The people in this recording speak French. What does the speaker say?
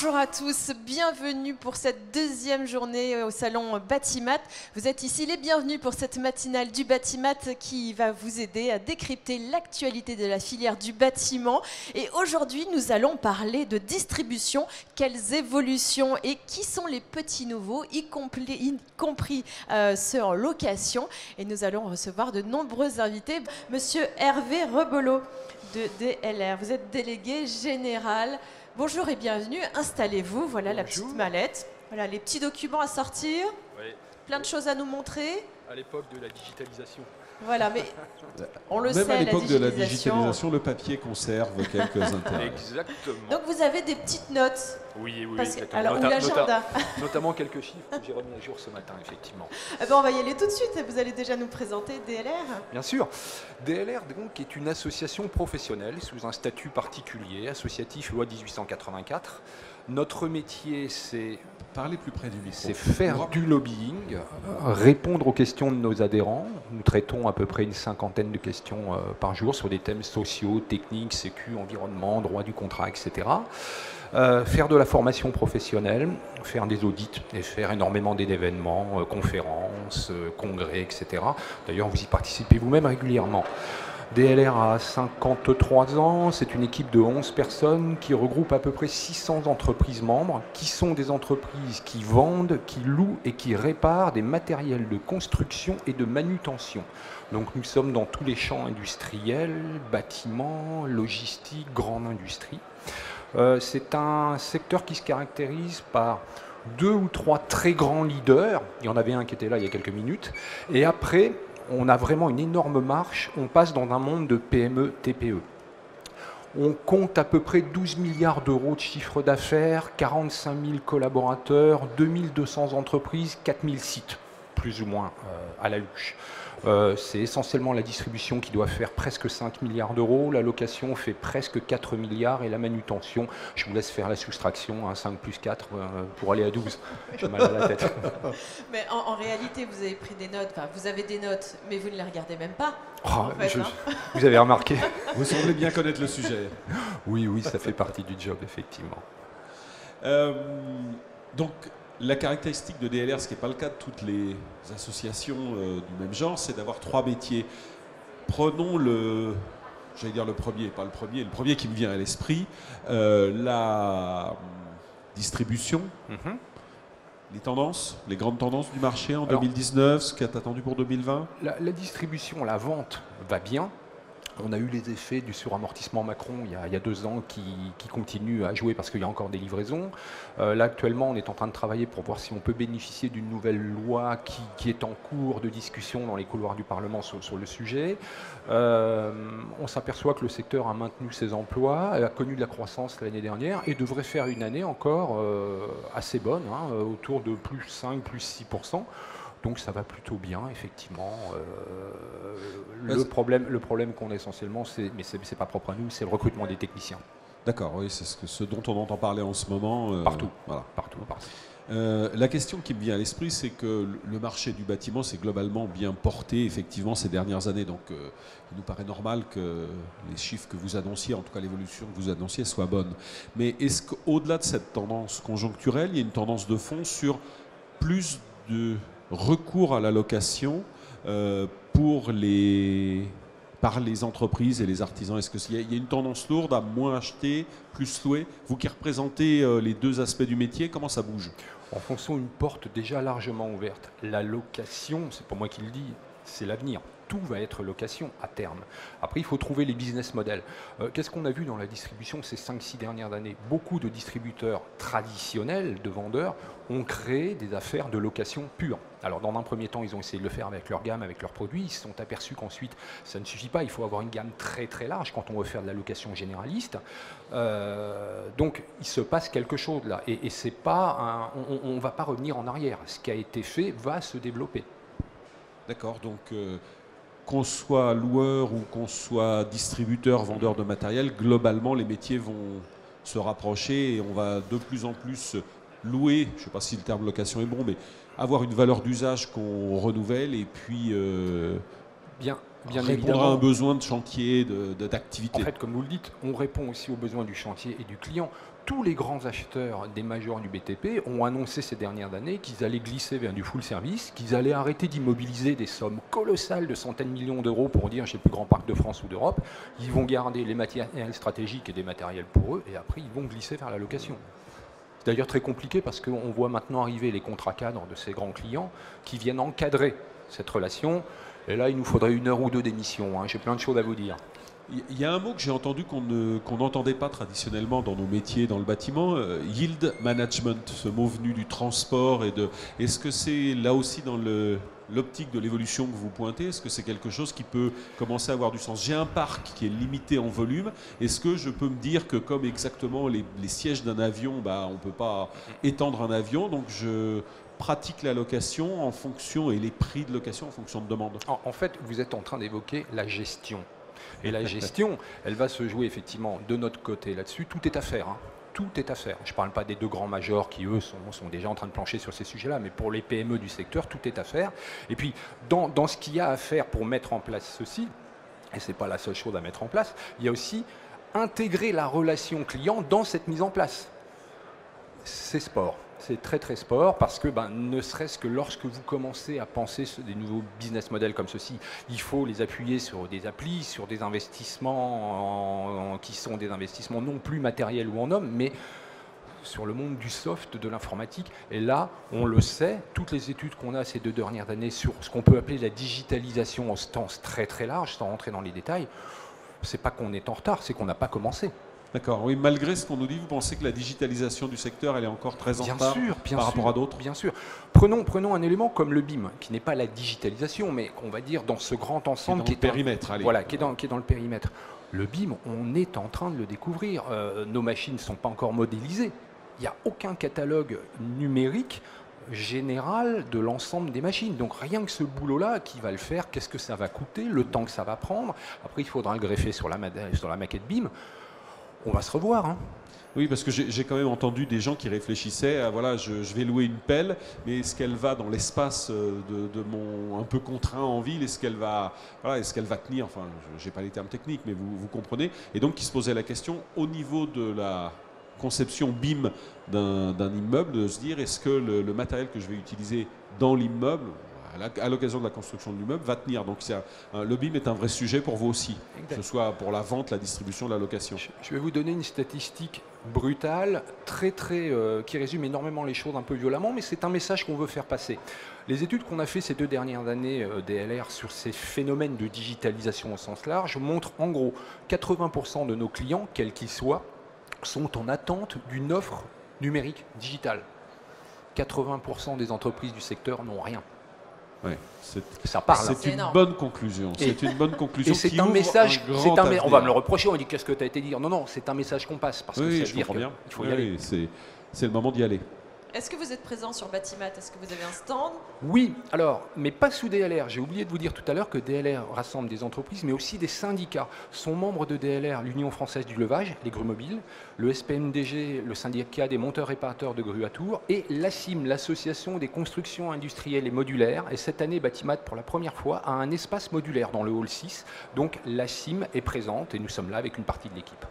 Bonjour à tous, bienvenue pour cette deuxième journée au salon Batimat. Vous êtes ici les bienvenus pour cette matinale du Batimat qui va vous aider à décrypter l'actualité de la filière du bâtiment. Et aujourd'hui, nous allons parler de distribution, quelles évolutions et qui sont les petits nouveaux, y compris ceux en location. Et nous allons recevoir de nombreux invités. Monsieur Hervé Rebelot de DLR, vous êtes délégué général. Bonjour et bienvenue, installez-vous, voilà. Bonjour. La petite mallette, voilà les petits documents à sortir, oui. Plein de choses à nous montrer. À l'époque de la digitalisation. Voilà, mais on le Même sait, à l'époque de la digitalisation, le papier conserve quelques intérêts. Exactement. Donc vous avez des petites notes. Oui, exactement. Alors, l'agenda. Notamment quelques chiffres que j'ai remis à jour ce matin, effectivement. Eh ben, on va y aller tout de suite. Vous allez déjà nous présenter DLR. Bien sûr. DLR donc, est une association professionnelle sous un statut particulier, associatif loi 1884. Notre métier, c'est... Parlez plus près du micro. C'est faire du lobbying, répondre aux questions de nos adhérents. Nous traitons à peu près une cinquantaine de questions par jour sur des thèmes sociaux, techniques, sécu, environnement, droit du contrat, etc. Faire de la formation professionnelle, faire des audits et faire énormément d'événements, conférences, congrès, etc. D'ailleurs, vous y participez vous-même régulièrement. DLR a 53 ans, c'est une équipe de 11 personnes qui regroupe à peu près 600 entreprises membres, qui sont des entreprises qui vendent, qui louent et qui réparent des matériels de construction et de manutention. Donc nous sommes dans tous les champs industriels, bâtiments, logistique, grande industrie. C'est un secteur qui se caractérise par 2 ou 3 très grands leaders. Il y en avait un qui était là il y a quelques minutes. Et après, on a vraiment une énorme marche. On passe dans un monde de PME, TPE. On compte à peu près 12 milliards d'euros de chiffre d'affaires, 45 000 collaborateurs, 2200 entreprises, 4000 sites, plus ou moins à la louche. C'est essentiellement la distribution qui doit faire presque 5 milliards d'euros, la location fait presque 4 milliards et la manutention, je vous laisse faire la soustraction, hein, 5 plus 4 pour aller à 12. J'ai mal à la tête. Mais en réalité, vous avez pris des notes, enfin, vous avez des notes, mais vous ne les regardez même pas. Oh, en fait, vous avez remarqué. Vous semblez bien connaître le sujet. Oui, oui, ça fait partie du job, effectivement. Donc, la caractéristique de DLR, ce qui n'est pas le cas de toutes les associations du même genre, c'est d'avoir 3 métiers. Prenons j'allais dire le premier qui me vient à l'esprit, la distribution, les tendances, les grandes tendances du marché en 2019, ce qui est attendu pour 2020. La distribution, la vente va bien. On a eu les effets du suramortissement Macron il y a 2 ans qui continuent à jouer parce qu'il y a encore des livraisons. Là actuellement on est en train de travailler pour voir si on peut bénéficier d'une nouvelle loi qui est en cours de discussion dans les couloirs du Parlement sur le sujet. On s'aperçoit que le secteur a maintenu ses emplois, a connu de la croissance l'année dernière et devrait faire une année encore assez bonne, hein, autour de plus 5, plus 6%. Donc ça va plutôt bien, effectivement. Le problème qu'on a essentiellement, mais c'est pas propre à nous, c'est le recrutement des techniciens. D'accord, oui, c'est ce dont on entend parler en ce moment. Partout. Voilà. Partout. La question qui me vient à l'esprit, c'est que le marché du bâtiment s'est globalement bien porté, effectivement, ces dernières années. Donc il nous paraît normal que les chiffres que vous annonciez, en tout cas l'évolution que vous annonciez, soit bonne. Mais est-ce qu'au-delà de cette tendance conjoncturelle, il y a une tendance de fond sur plus de recours à la location par les entreprises et les artisans? Est-ce qu'il y a une tendance lourde à moins acheter, plus louer? Vous qui représentez les 2 aspects du métier, comment ça bouge? En fonction d'une porte déjà largement ouverte. La location, c'est pas moi qui le dis, c'est l'avenir. Tout va être location à terme. Après, il faut trouver les business models. Qu'est-ce qu'on a vu dans la distribution ces 5-6 dernières années? Beaucoup de distributeurs traditionnels, de vendeurs, ont créé des affaires de location pure. Alors, dans un premier temps, ils ont essayé de le faire avec leur gamme, avec leurs produits. Ils se sont aperçus qu'ensuite, ça ne suffit pas. Il faut avoir une gamme très très large quand on veut faire de la location généraliste. Donc, il se passe quelque chose là. Et c'est pas on ne va pas revenir en arrière. Ce qui a été fait va se développer. D'accord, donc qu'on soit loueur ou qu'on soit distributeur, vendeur de matériel, globalement les métiers vont se rapprocher et on va de plus en plus louer, je ne sais pas si le terme location est bon, mais avoir une valeur d'usage qu'on renouvelle et puis bien répondre évidemment à un besoin de chantier, d'activité. En fait, comme vous le dites, on répond aussi aux besoins du chantier et du client. tous les grands acheteurs des majors du BTP ont annoncé ces dernières années qu'ils allaient glisser vers du full service, qu'ils allaient arrêter d'immobiliser des sommes colossales de centaines de millions d'euros pour dire j'ai le plus grand parc de France ou d'Europe. Ils vont garder les matériels stratégiques et des matériels pour eux, et après ils vont glisser vers la location. C'est d'ailleurs très compliqué parce qu'on voit maintenant arriver les contrats cadres de ces grands clients qui viennent encadrer cette relation. Et là, il nous faudrait 1 heure ou 2 d'émission. J'ai plein de choses à vous dire. Il y a un mot que j'ai entendu qu'on n'entendait pas traditionnellement dans nos métiers, dans le bâtiment, yield management, ce mot venu du transport. Est-ce que c'est là aussi dans l'optique de l'évolution que vous pointez? Est-ce que c'est quelque chose qui peut commencer à avoir du sens? J'ai un parc qui est limité en volume. Est-ce que je peux me dire que comme exactement les sièges d'un avion, on ne peut pas étendre un avion, donc je pratique la location en fonction et les prix de location en fonction de demande? En fait, vous êtes en train d'évoquer la gestion. Et la gestion, elle va se jouer effectivement de notre côté là-dessus. Tout est à faire. Tout est à faire. Je ne parle pas des 2 grands majors qui, eux, sont déjà en train de plancher sur ces sujets-là, mais pour les PME du secteur, tout est à faire. Et puis, dans ce qu'il y a à faire pour mettre en place ceci, et ce n'est pas la seule chose à mettre en place, il y a aussi intégrer la relation client dans cette mise en place. C'est sport. C'est très très sport parce que ne serait-ce que lorsque vous commencez à penser sur des nouveaux business models comme ceci, il faut les appuyer sur des applis, sur des investissements qui sont des investissements non plus matériels ou en hommes, mais sur le monde du soft, de l'informatique. Et là, on le sait, toutes les études qu'on a ces 2 dernières années sur ce qu'on peut appeler la digitalisation au sens très très large, sans rentrer dans les détails, c'est pas qu'on est en retard, c'est qu'on n'a pas commencé. D'accord, oui, malgré ce qu'on nous dit, vous pensez que la digitalisation du secteur, elle est encore très en retard par rapport à d'autres? Bien sûr. Prenons un élément comme le BIM, qui n'est pas la digitalisation, mais qu'on va dire dans ce grand ensemble qui est dans le périmètre. Voilà, qui est dans le périmètre. Le BIM, on est en train de le découvrir. Nos machines ne sont pas encore modélisées. Il n'y a aucun catalogue numérique général de l'ensemble des machines. Donc rien que ce boulot-là, qui va le faire, qu'est-ce que ça va coûter, le temps que ça va prendre. Après, il faudra le greffer sur la maquette BIM. On va se revoir. Oui, parce que j'ai quand même entendu des gens qui réfléchissaient à voilà, je vais louer une pelle, mais est-ce qu'elle va dans l'espace de mon un peu contraint en ville? Est-ce qu'elle va tenir? Enfin, j'ai pas les termes techniques, mais vous comprenez. Et donc, qui se posait la question au niveau de la conception BIM d'un immeuble, de se dire est-ce que le matériel que je vais utiliser dans l'immeuble, à l'occasion de la construction de l'immeuble, va tenir. Donc le BIM est un vrai sujet pour vous aussi, que ce soit pour la vente, la distribution, la location. Je vais vous donner une statistique brutale, qui résume énormément les choses un peu violemment, mais c'est un message qu'on veut faire passer. Les études qu'on a fait ces 2 dernières années DLR sur ces phénomènes de digitalisation au sens large montrent en gros 80% de nos clients, quels qu'ils soient, sont en attente d'une offre numérique digitale. 80% des entreprises du secteur n'ont rien. Ouais, ça parle. C'est une bonne conclusion. C'est une bonne conclusion. Et c'est un message. On va me le reprocher. On dit qu'est-ce que tu as été dire. Non, c'est un message qu'on passe parce que ça veut dire qu'il faut y aller. C'est le moment d'y aller. Est-ce que vous êtes présent sur Batimat? Est-ce que vous avez un stand? Oui, alors, mais pas sous DLR. J'ai oublié de vous dire tout à l'heure que DLR rassemble des entreprises, mais aussi des syndicats. Sont membres de DLR l'Union française du levage, les grues mobiles, le SPMDG, le syndicat des monteurs-réparateurs de grues à tours, et l'ASIM, l'association des constructions industrielles et modulaires. Et cette année, Batimat, pour la première fois, a un espace modulaire dans le hall 6. Donc l'ASIM est présente et nous sommes là avec une partie de l'équipe.